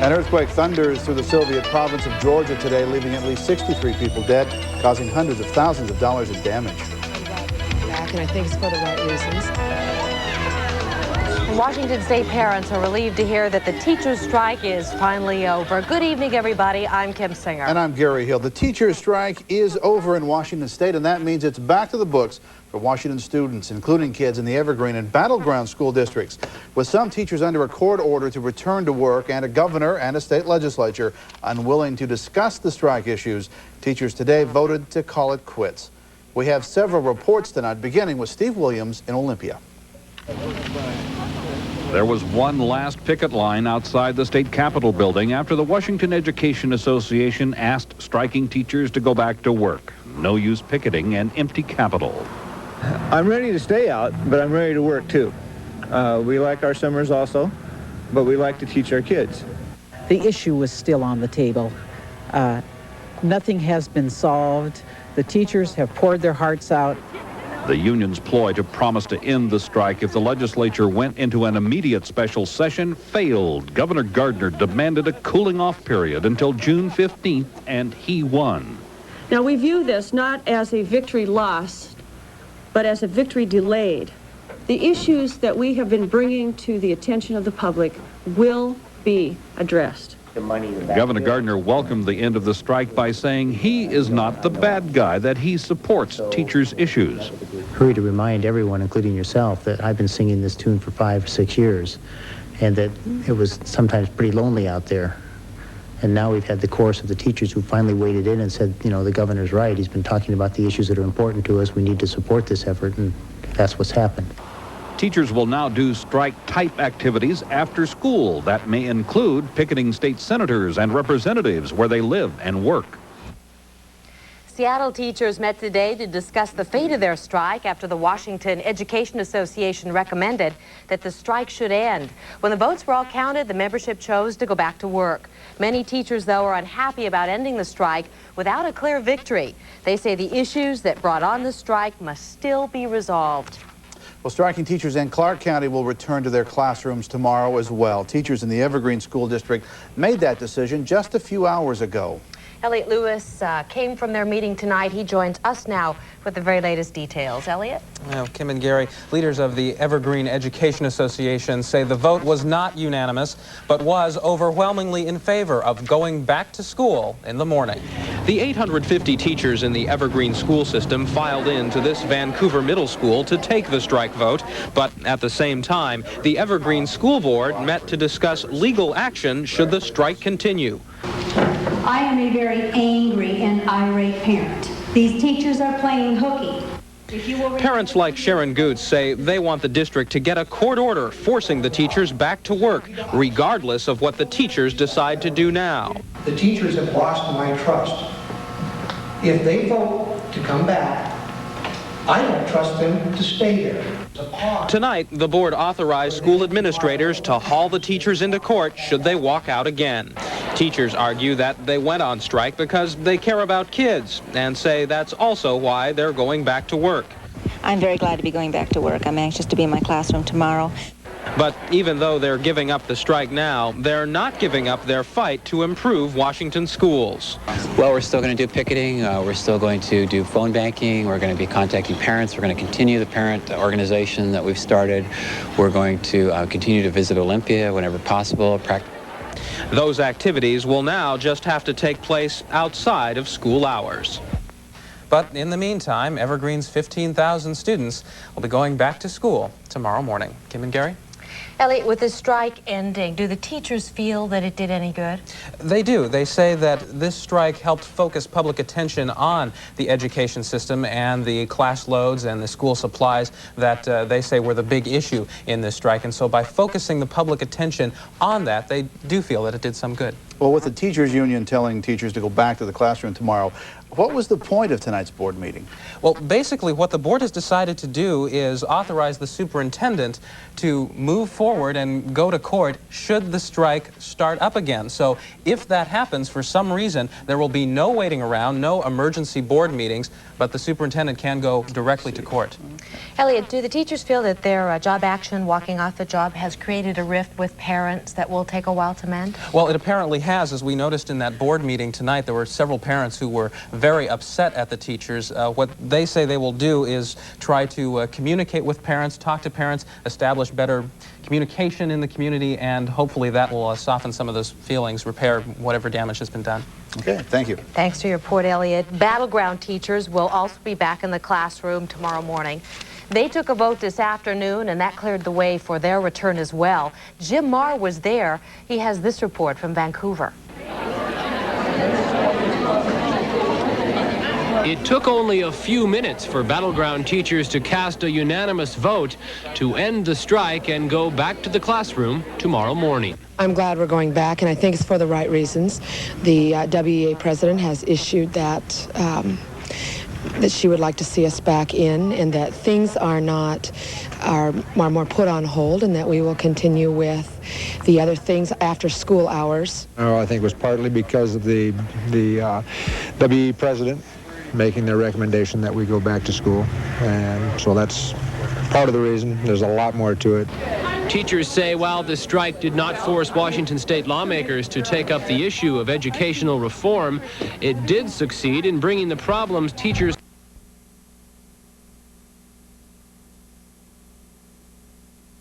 An earthquake thunders through the Soviet province of Georgia today, leaving at least 63 people dead, causing hundreds of thousands of dollars in damage. Back, and I think it's for the right reasons. Washington State parents are relieved to hear that the teachers' strike is finally over. Good evening, everybody. I'm Kim Singer. And I'm Gary Hill. The teachers' strike is over in Washington State, and that means it's back to the books for Washington students, including kids in the Evergreen and Battleground school districts. With some teachers under a court order to return to work and a governor and a state legislature unwilling to discuss the strike issues, teachers today voted to call it quits. We have several reports tonight, beginning with Steve Williams in Olympia. There was one last picket line outside the state capitol building after the Washington Education Association asked striking teachers to go back to work. No use picketing an empty capitol. I'm ready to stay out, but I'm ready to work too. We like our summers also, but we like to teach our kids. The issue is still on the table. Nothing has been solved. The teachers have poured their hearts out. The union's ploy to promise to end the strike if the legislature went into an immediate special session failed. Governor Gardner demanded a cooling-off period until June 15th, and he won. Now, we view this not as a victory lost, but as a victory delayed. The issues that we have been bringing to the attention of the public will be addressed. Governor Gardner welcomed the end of the strike by saying he is not the bad guy, that he supports teachers' issues. Hurry to remind everyone, including yourself, that I've been singing this tune for 5 or 6 years, and that it was sometimes pretty lonely out there. And now we've had the chorus of the teachers who finally waded in and said, you know, the governor's right. He's been talking about the issues that are important to us. We need to support this effort, and that's what's happened. Teachers will now do strike-type activities after school. That may include picketing state senators and representatives where they live and work. Seattle teachers met today to discuss the fate of their strike after the Washington Education Association recommended that the strike should end. When the votes were all counted, the membership chose to go back to work. Many teachers, though, are unhappy about ending the strike without a clear victory. They say the issues that brought on the strike must still be resolved. Well, striking teachers in Clark County will return to their classrooms tomorrow as well. Teachers in the Evergreen School District made that decision just a few hours ago. Elliot Lewis came from their meeting tonight. He joins us now with the very latest details. Elliot? Well, Kim and Gary, leaders of the Evergreen Education Association say the vote was not unanimous, but was overwhelmingly in favor of going back to school in the morning. The 850 teachers in the Evergreen school system filed into this Vancouver middle school to take the strike vote, but at the same time, the Evergreen School Board met to discuss legal action should the strike continue. I am a very angry and irate parent. These teachers are playing hooky. Parents like Sharon Goots say they want the district to get a court order forcing the teachers back to work, regardless of what the teachers decide to do now. The teachers have lost my trust. If they vote to come back, I don't trust them to stay there. Tonight, the board authorized school administrators to haul the teachers into court should they walk out again. Teachers argue that they went on strike because they care about kids and say that's also why they're going back to work. I'm very glad to be going back to work. I'm anxious to be in my classroom tomorrow. But even though they're giving up the strike now, they're not giving up their fight to improve Washington schools. Well, we're still going to do picketing. We're still going to do phone banking. We're going to be contacting parents. We're going to continue the parent organization that we've started. We're going to continue to visit Olympia whenever possible. Those activities will now just have to take place outside of school hours. But in the meantime, Evergreen's 15,000 students will be going back to school tomorrow morning. Kim and Gary? Elliot, with the strike ending, do the teachers feel that it did any good? They do. They say that this strike helped focus public attention on the education system and the class loads and the school supplies that they say were the big issue in this strike. And so by focusing the public attention on that, they do feel that it did some good. Well, with the teachers union telling teachers to go back to the classroom tomorrow, what was the point of tonight's board meeting? Well, basically what the board has decided to do is authorize the superintendent to move forward and go to court should the strike start up again. So if that happens for some reason, there will be no waiting around, no emergency board meetings. but the superintendent can go directly to court. Elliot, do the teachers feel that their job action, walking off the job, has created a rift with parents that will take a while to mend? Well, it apparently has. As we noticed in that board meeting tonight, there were several parents who were very upset at the teachers. What they say they will do is try to communicate with parents, talk to parents, establish better communication in the community, and hopefully that will soften some of those feelings, repair whatever damage has been done. Okay, thank you. Thanks for your report, Elliot. Battleground teachers will also be back in the classroom tomorrow morning. They took a vote this afternoon, and that cleared the way for their return as well. Jim Marr was there. He has this report from Vancouver. It took only a few minutes for Battleground teachers to cast a unanimous vote to end the strike and go back to the classroom tomorrow morning. I'm glad we're going back, and I think it's for the right reasons. The WEA president has issued that she would like to see us back in, and that things are more put on hold, and that we will continue with the other things after school hours. Oh, I think it was partly because of the WEA president making their recommendation that we go back to school, and so that's part of the reason. There's a lot more to it. Teachers say while the strike did not force Washington state lawmakers to take up the issue of educational reform, it did succeed in bringing the problems teachers